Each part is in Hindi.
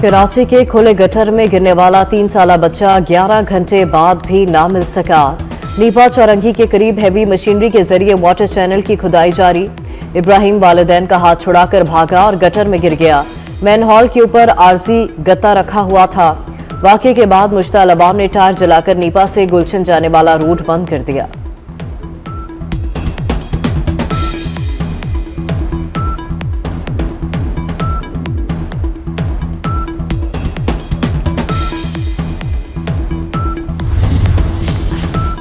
कराची के खुले गटर में गिरने वाला 3 साला बच्चा 11 घंटे बाद भी ना मिल सका। नीपा चौरंगी के करीब हैवी मशीनरी के जरिए वाटर चैनल की खुदाई जारी। इब्राहिम वालिदैन का हाथ छुड़ाकर भागा और गटर में गिर गया। मैनहॉल के ऊपर आरजी गत्ता रखा हुआ था। वाकये के बाद मुश्ताल अवाम ने टायर जलाकर नीपा से गुलशन जाने वाला रूट बंद कर दिया।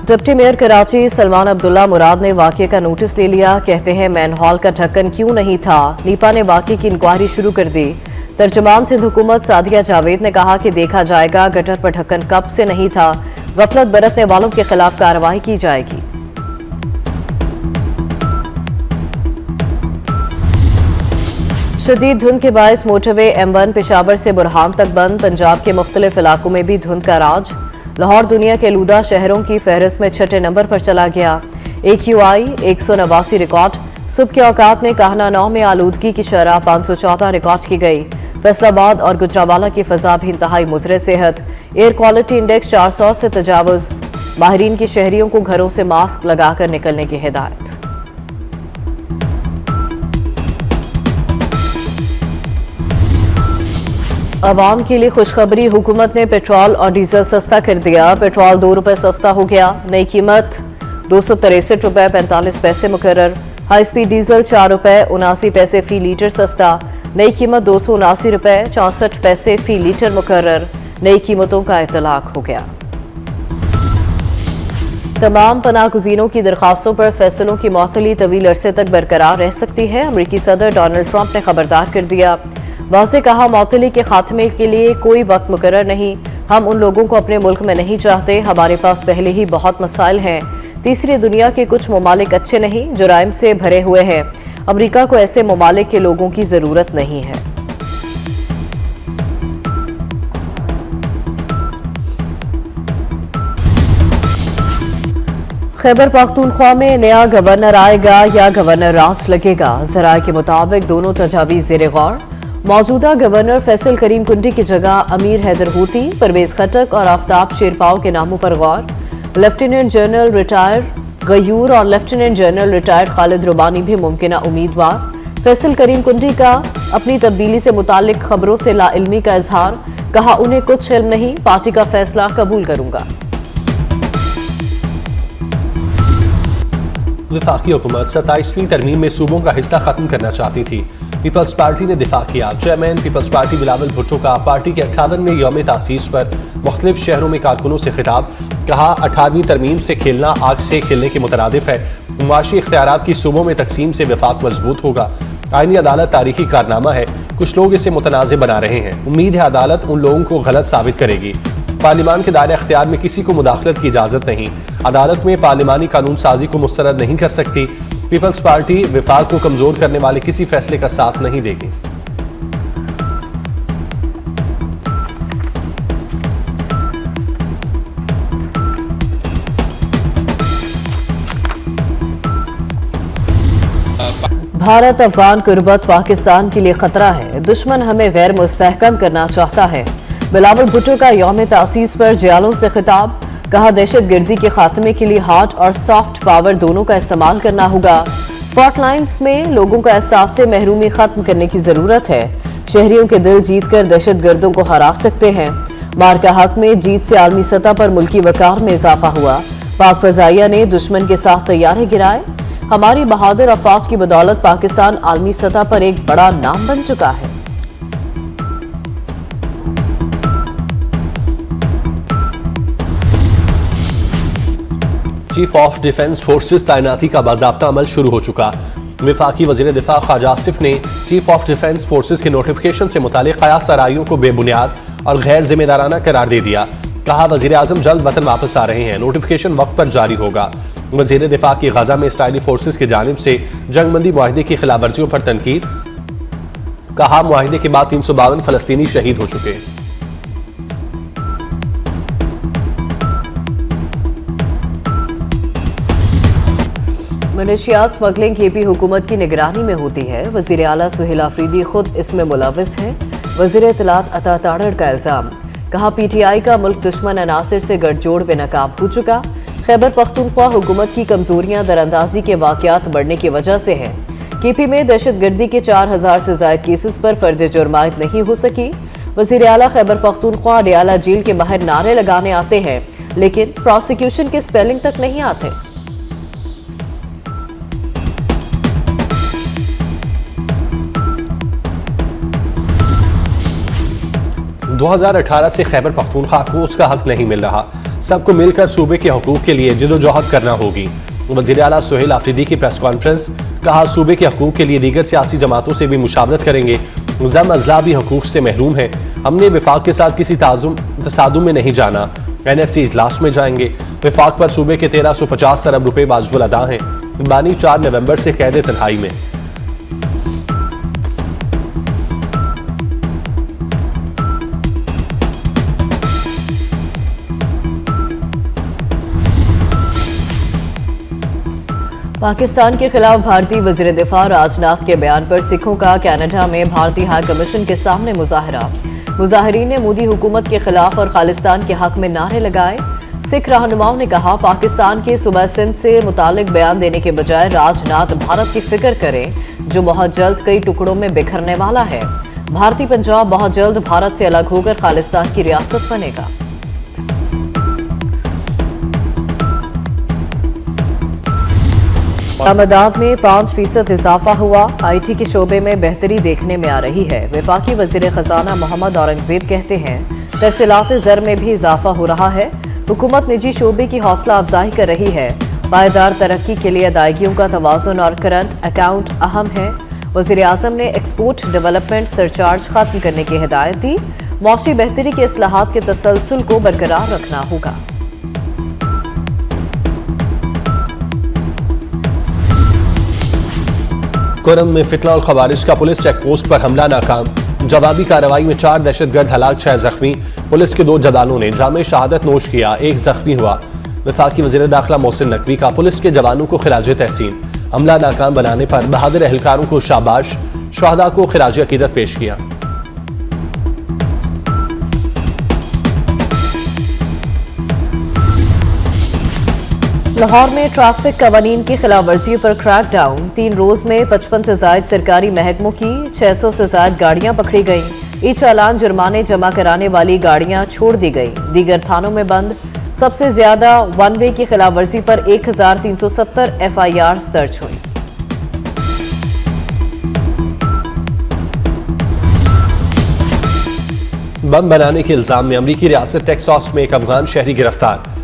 डिप्टी मेयर कराची सलमान अब्दुल्ला मुराद ने वाकये का नोटिस ले लिया। कहते हैं मैनहॉल का ढक्कन क्यों नहीं था। नीपा ने वाकये की इंक्वायरी शुरू कर दी। तर्जुमान सिंध हुकूमत सादिया जावेद ने कहा कि देखा जाएगा गटर पर ढक्कन कब से नहीं था। गफलत बरतने वालों के खिलाफ कार्रवाई की जाएगी। शदीद धुंध के बायस मोटरवे M1 पेशावर से बुरहान तक बंद। पंजाब के मुख्तलिफ इलाकों में भी धुंध का राज। लाहौर दुनिया के लूदा शहरों की फहरिस्त में 6ठे नंबर पर चला गया। AQI 189 record. सुबह के औकात में काहना 9 में आलूदगी की शरह 514 रिकॉर्ड की गई। फैसलाबाद और गुजरावाला की फजा भी इंतहाई मुजरे सेहत। एयर क्वालिटी इंडेक्स 400 से तजावुज। माहिरीन की शहरियों को घरों से मास्क लगाकर निकलने की हिदायत। अवाम के लिए खुशखबरी, हुकूमत ने पेट्रोल और डीजल सस्ता कर दिया। पेट्रोल 2 रुपये सस्ता हो गया। नई कीमत 263 रुपये 45 पैसे मुकर्रर। हाई स्पीड डीजल 4 रुपये 79 पैसे फी लीटर सस्ता। नई कीमत 279 रुपये 64 पैसे फी लीटर मुकर्रर। नई कीमतों का इतलाक हो गया। तमाम पनाहगुज़ीनों की दरखास्तों पर फैसलों की मअतली तवील अरसे तक बरकरार रह सकती है। अमरीकी सदर डोनाल्ड ट्रंप ने खबरदार कर दिया। वाज़े कहा, मअतली के खात्मे के लिए कोई वक्त मुकर्रर नहीं। हम उन लोगों को अपने मुल्क में नहीं चाहते। हमारे पास पहले ही बहुत मसाइल हैं। तीसरी दुनिया के कुछ ममालिक अच्छे नहीं, जुराइम से भरे हुए हैं। अमरीका को ऐसे ममालिक के लोगों की जरूरत नहीं है। खैबर पख्तूनख्वा में नया गवर्नर आएगा या गवर्नर राज लगेगा। ज़राए के मुताबिक दोनों तजावीज़ ज़ेर गौर। मौजूदा गवर्नर फैसल करीम कुंडी की जगह अमीर हैदर हूती, परवेज खटक और आफ्ताब शेरपाव के नामों पर गौर। लेफ्टिनेंट जनरल रिटायर गयूर और लेफ्टिनेंट जनरल रिटायर्ड खालिद रुबानी भी मुमकिन उम्मीदवार। फैसल करीम कुंडी का अपनी तब्दीली से मुतालिक खबरों से लाइल्मी का इजहार। कहा, उन्हें कुछ इल्म नहीं, पार्टी का फैसला कबूल करूंगा। वफाकी हुकूमत 27वीं तरमीम में सूबों का हिस्सा खत्म करना चाहती थी। पीपल्स पार्टी ने दिफा किया। Chairman peoples party Bilawal Bhutto का पार्टी के 58वें यौम तासीस पर मुख्तलिफ शहरों में कारकुनों से खिताब। कहा, 18वीं तरमीम से खेलना आग से खेलने के मुतरादिफ है। मुआशी इख्तियारात की सूबों में तकसीम से वफाक मजबूत होगा। आईनी अदालत तारीखी कारनामा है। कुछ लोग इसे मुतनाज़ बना रहे हैं। उम्मीद है अदालत उन लोगों को गलत साबित करेगी। पार्लिमान के दायरे अख्तियार में किसी को मुदाखलत की इजाज़त नहीं। अदालत में पार्लिमानी कानून साजी को मुस्तरद नहीं कर सकती। पीपल्स पार्टी विफाक को कमजोर करने वाले किसी फैसले का साथ नहीं देगी। भारत अफगान कुर्बत पाकिस्तान के लिए खतरा है। दुश्मन हमें गैर मुस्तहकम करना चाहता है। बिलावल भुट्टो का यौम तासीस पर जियालों से खिताब। कहा, दहशतगर्दी के खात्मे के लिए हार्ड और सॉफ्ट पावर दोनों का इस्तेमाल करना होगा। फॉल्ट लाइन्स में लोगों का एहसास से महरूमी खत्म करने की जरूरत है। शहरियों के दिल जीतकर दहशतगर्दों को हरा सकते हैं। मार्का हक में जीत से आलमी सतह पर मुल्की वकार में इजाफा हुआ। पाक फजाइया ने दुश्मन के साथ तैयारे गिराए। हमारी बहादुर अफवाज की बदौलत पाकिस्तान आलमी सतह पर एक बड़ा नाम बन चुका है। चीफ ऑफ डिफेंस फोर्सेस तैनाती का बाज़ाब्ता अमल शुरू हो चुका। वफाकी वज़ीर दिफा ख्वाजा आसिफ ने चीफ ऑफ डिफेंस फोर्सेस के नोटिफिकेशन से मुतालिक कयास आराइयों को बेबुनियाद और गैर जिम्मेदाराना करार दे दिया। कहा, वज़ीर आज़म जल्द वतन वापस आ रहे हैं। नोटिफिकेशन वक्त पर जारी होगा। वज़ीर दिफा की गजा में इसराइली फोर्सेस की जानिब से जंगबंदी मुआहिदे की खिलाफ वर्जियों पर तनकीद। कहा, मुआहिदे के बाद 352 फलस्तीनी शहीद हो चुके। मनशियात स्मगलिंग केपी हुकूमत की निगरानी में होती है। वज़ीर आला सुहेल आफरीदी खुद इसमें मुलविस है। वज़ीर इत्तलात अता ताड़ड़ का इल्ज़ाम। कहा PTI का मुल्क दुश्मन अनासिर से गठजोड़ बेनकाब हो चुका। खैबर पख्तूनख्वा हुकूमत की कमजोरियां दरअंदाजी के वाक़यात बढ़ने की वजह से हैं। KP में दहशतगर्दी के 4000 से ज़ायद केसेस पर फर्द जुर्मायत नहीं हो सकी। वज़ीर आला खैबर पख्तूनख्वा अडियाला जेल के बाहर नारे लगाने आते हैं, लेकिन प्रोसिक्यूशन के स्पेलिंग तक नहीं आते। दो 2018 से खैबर पख्तूनख्वा को उसका हक नहीं मिल रहा। सबको मिलकर सूबे के हकूक के लिए जिदोजहद करना होगी। वज़ीर आला सुहेल आफरीदी की प्रेस कॉन्फ्रेंस। कहा सूबे के हकूक के लिए दीगर सियासी जमातों से भी मुशावरत करेंगे। जम अजला भी हकूक से महरूम है। हमने विफाक के साथ किसी तसादुम में नहीं जाना। NFC इजलास में जाएंगे। विफाक पर सूबे के 1350 अरब रुपए वाजिबुल अदा हैं। बानी 4 नवंबर से कैद तन्हाई में। पाकिस्तान के खिलाफ भारतीय वज़ीर दिफा राजनाथ के बयान पर सिखों का कनाडा में भारतीय हाई कमीशन के सामने मुजाहरा। मुजाहिरीन ने मोदी हुकूमत के खिलाफ और खालिस्तान के हक में नारे लगाए। सिख रहनुमाओं ने कहा पाकिस्तान के सूबा सिंध से मुतालिक बयान देने के बजाय राजनाथ भारत की फिक्र करें, जो बहुत जल्द कई टुकड़ों में बिखरने वाला है। भारतीय पंजाब बहुत जल्द भारत से अलग होकर खालिस्तान की रियासत बनेगा। आमदाद में 5% इजाफा हुआ। IT के शोबे में बेहतरी देखने में आ रही है। वफाकी वज़ीर खजाना मोहम्मद औरंगजेब कहते हैं तरसीलात ज़र में भी इजाफा हो रहा है। हुकूमत निजी शोबे की हौसला अफजाई कर रही है। पायदार तरक्की के लिए अदायगियों का तवाज़ुन और करंट अकाउंट अहम है। वज़ीर आज़म ने एक्सपोर्ट डेवलपमेंट सरचार्ज खत्म करने की हिदायत दी। मौशी बेहतरी के इस्लाहात के तसलसल को बरकरार रखना होगा। कुरम में फितना और खवारिज का पुलिस चेक पोस्ट पर हमला नाकाम। जवाबी कार्रवाई में 4 दहशतगर्द हलाक, 6 जख्मी। पुलिस के 2 जवानों ने जामे शहादत नोश किया, 1 जख्मी हुआ। वफाकी वज़ीर दाखिला मोहसिन नकवी का पुलिस के जवानों को खिराज तहसीन। हमला नाकाम बनाने पर बहादुर एहलकारों को शाबाश। शहदा को खिराज अकीदत पेश किया। लाहौर में ट्रैफिक कवानीन की खिलाफ वर्जियों पर क्रैकडाउन। 3 रोज में 55 से ज्यादा सरकारी महकमों की 600 से ज्यादा गाड़ियां पकड़ी गईं। ई चालान जुर्माने जमा कराने वाली गाड़ियां छोड़ दी गई। दीगर थानों में बंद। सबसे ज्यादा 1 वे की खिलाफ वर्जी पर 1370 FIRs दर्ज हुई। बम बनाने के इल्जाम में अमरीकी रियासत टेक्सास में एक अफगान शहरी गिरफ्तार।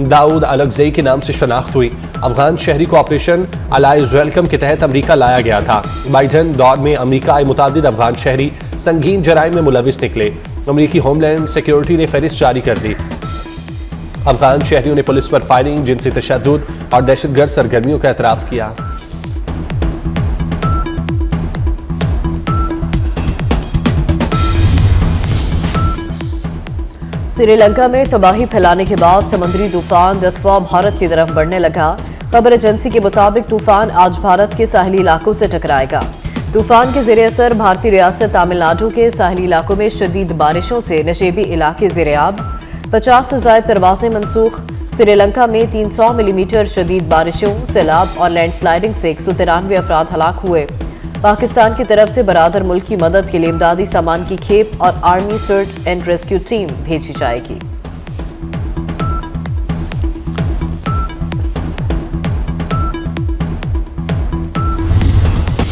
दाऊद अलगजई के नाम से शनाख्त हुई। अफगान शहरी को ऑपरेशन अलाइज वेलकम के तहत अमेरिका लाया गया था। बाइडन दौर में अमेरिका आए मुतादिद अफगान शहरी संगीन जराइम में मुलविस निकले। अमेरिकी होमलैंड सिक्योरिटी ने फहरिस्त जारी कर दी। अफगान शहरियों ने पुलिस पर फायरिंग, जिनसी तशद्दुद और दहशतगर्द सरगर्मियों का एतराफ़ किया। श्रीलंका में तबाही फैलाने के बाद समुद्री तूफान दतवा भारत की तरफ बढ़ने लगा। खबर एजेंसी के मुताबिक तूफान आज भारत के साहली इलाकों से टकराएगा। तूफान के ज़ेरे असर भारतीय रियासत तमिलनाडु के साहली इलाकों में शदीद बारिशों से नशेबी इलाके ज़ेरे-आब। 50 से ज़ायद परवाजें मनसूख। श्रीलंका में 300 मिलीमीटर शदीद बारिशों, सैलाब और लैंडस्लाइडिंग से 193 अफराद हलाक हुए। पाकिस्तान की तरफ से बरादर मुल्क की मदद के लिए इमदादी सामान की खेप और army search and rescue team भेजी जाएगी।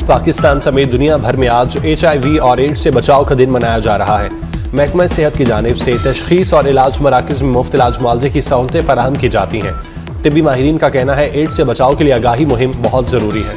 पाकिस्तान समेत दुनिया भर में आज HIV और एड्स से बचाव का दिन मनाया जा रहा है। महकमा सेहत की जानिब से तशखीस और इलाज मराकज़ में मुफ्त इलाज मुआवजे की सहूलतें फराहम की जाती हैं। तिब्बी माहिरीन का कहना है एड्स से बचाव के लिए आगाही मुहिम बहुत ज़रूरी है।